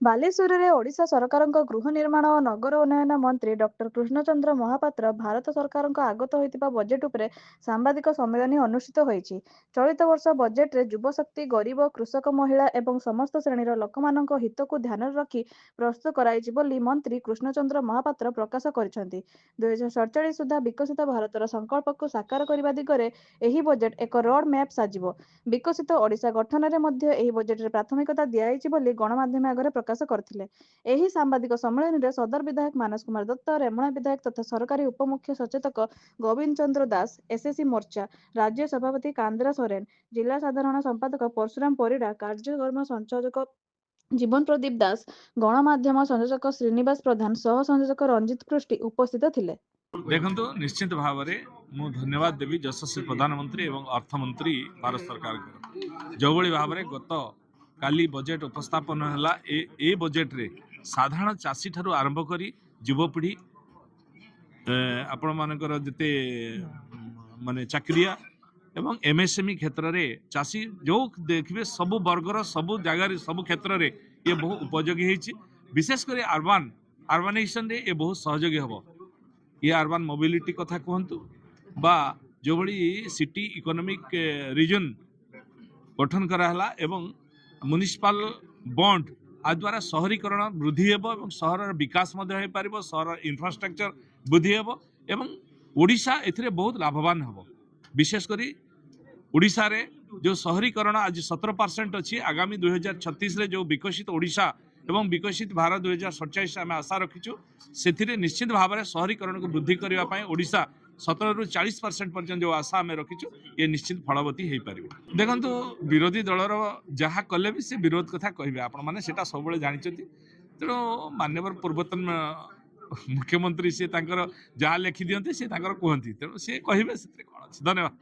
ବାଲେଶ୍ୱରରେ ଓଡ଼ିଶା ସରକାରଙ୍କ ଗୃହ ନିର୍ମାଣ ଓ ନଗର ଉନ୍ନୟନ ମନ୍ତ୍ରୀ ଡକ୍ଟର କୃଷ୍ଣଚନ୍ଦ୍ର ମହାପାତ୍ର ଭାରତ ସରକାରଙ୍କ ଆଗତ ହୋଇଥିବା ବଜେଟ୍ ଉପରେ ସାମ୍ବାଦିକ ସମ୍ମିଳନୀ ଅନୁଷ୍ଠିତ ହୋଇଛି। ଚଳିତ ବର୍ଷ ବଜେଟ୍ରେ ଯୁବଶକ୍ତି, ଗରିବ, କୃଷକ, ମହିଳା ଏବଂ ସମସ୍ତ ଶ୍ରେଣୀର ଲୋକମାନଙ୍କ ହିତକୁ ଧ୍ୟାନରେ ରଖି ପ୍ରସ୍ତୁତ କରାଯାଇଛି ବୋଲି ମନ୍ତ୍ରୀ କୃଷ୍ଣଚନ୍ଦ୍ର ମହାପାତ୍ର ପ୍ରକାଶ କରିଛନ୍ତି। 2047 ସୁଦ୍ଧା ବିକଶିତ ଭାରତର ସଂକଳ୍ପକୁ ସାକାର କରିବା ଦିଗରେ ଏହି ବଜେଟ୍ ଏକ ରୋଡ୍ ମ୍ୟାପ୍ ସାଜିବ। ବିକଶିତ ଓଡ଼ିଶା ଗଠନରେ ମଧ୍ୟ ଏହି ବଜେଟ୍ରେ ପ୍ରାଥମିକତା ଦିଆଯାଇଛି ବୋଲି ଗଣମାଧ୍ୟମ ଆଗରେ ପ୍ରକାଶ କରିଥିଲେ। ଏହି ସାମ୍ବାଦିକ ସମ୍ମିଳନୀରେ ସଦର ବିଧାୟକ ମାନସ କୁମାର ଦତ୍ତ, ରେମୁଣା ବିଧାୟକ ତଥା ସରକାରୀ ଉପମୁଖ୍ୟ ସଚେତକ ଗୋବିନ୍ଦ ଚନ୍ଦ୍ର ଦାସ, ଏସ୍ଏସି ମୋର୍ଚ୍ଚା ରାଜ୍ୟ ସଭାପତି କାନ୍ଦ୍ରା ସୋରେନ, ଜିଲ୍ଲା ସାଧାରଣ ସମ୍ପାଦକ ପରଶୁରାମ ପରିଡ଼ା, କାର୍ଯ୍ୟକ୍ରମ ସଂଯୋଜକ ଜୀବନ ପ୍ରଦୀପ ଦାସ, ଗଣମାଧ୍ୟମ ସଂଯୋଜକ ଶ୍ରୀନିବାସ ପ୍ରଧାନ, ସହ ସଂଯୋଜକ ରଞ୍ଜିତ ପୃଷ୍ଟି ଉପସ୍ଥିତ ଥିଲେ। देखु निश्चित भाव में मु धन्यवाद देवी यशस्वी प्रधानमंत्री एवं अर्थमंत्री भारत सरकार जो भाई भाव में गत काली बजेट उपस्थापन है ए बजेट रे साधारण चाषी ठारू आरंभ करी युवपीढ़ी आपण मानकर जिते माने चाकरिया एवं एमएसएमई क्षेत्र में चाषी जो देखिए सबु वर्गर सबु जगार सबु क्षेत्र में ये बहुत उपयोगी होती विशेषकर अर्बानाइजेशन रे ये बहुत सहयोगी हम ये अर्बान मोबिलिटी कथा कहतु बा जो भली सिटी इकोनॉमिक रीजन गठन कराला एवं म्युनिसिपल बॉन्ड आ द्वारा शहरीकरण वृद्धि एवं सहर विकास सहर इंफ्रास्ट्रक्चर वृद्धि एवं ओडिशा एथिरे बहुत लाभवान हम विशेषकर ओडिशा रे जो शहरीकरण आज 17% अच्छी आगामी 2036 रे जो विकसित ओडिशा एवं विकसित भारत 2047 आम आशा रखीचु से निश्चित भाव में शहरीकरण को वृद्धि करने ओडिशा 17 ରୁ 40% पर्यंत जो आशा आम रखीचु ये निश्चित फलवती हो पार। देखो विरोधी दलर जहाँ कले भी से विरोध कथा कहे आपण मैंने सब जानते तेणु माननीय पूर्वतन मुख्यमंत्री सी जहाँ लिखि दिखते सी कहती तेणु सी कहे कौन। धन्यवाद।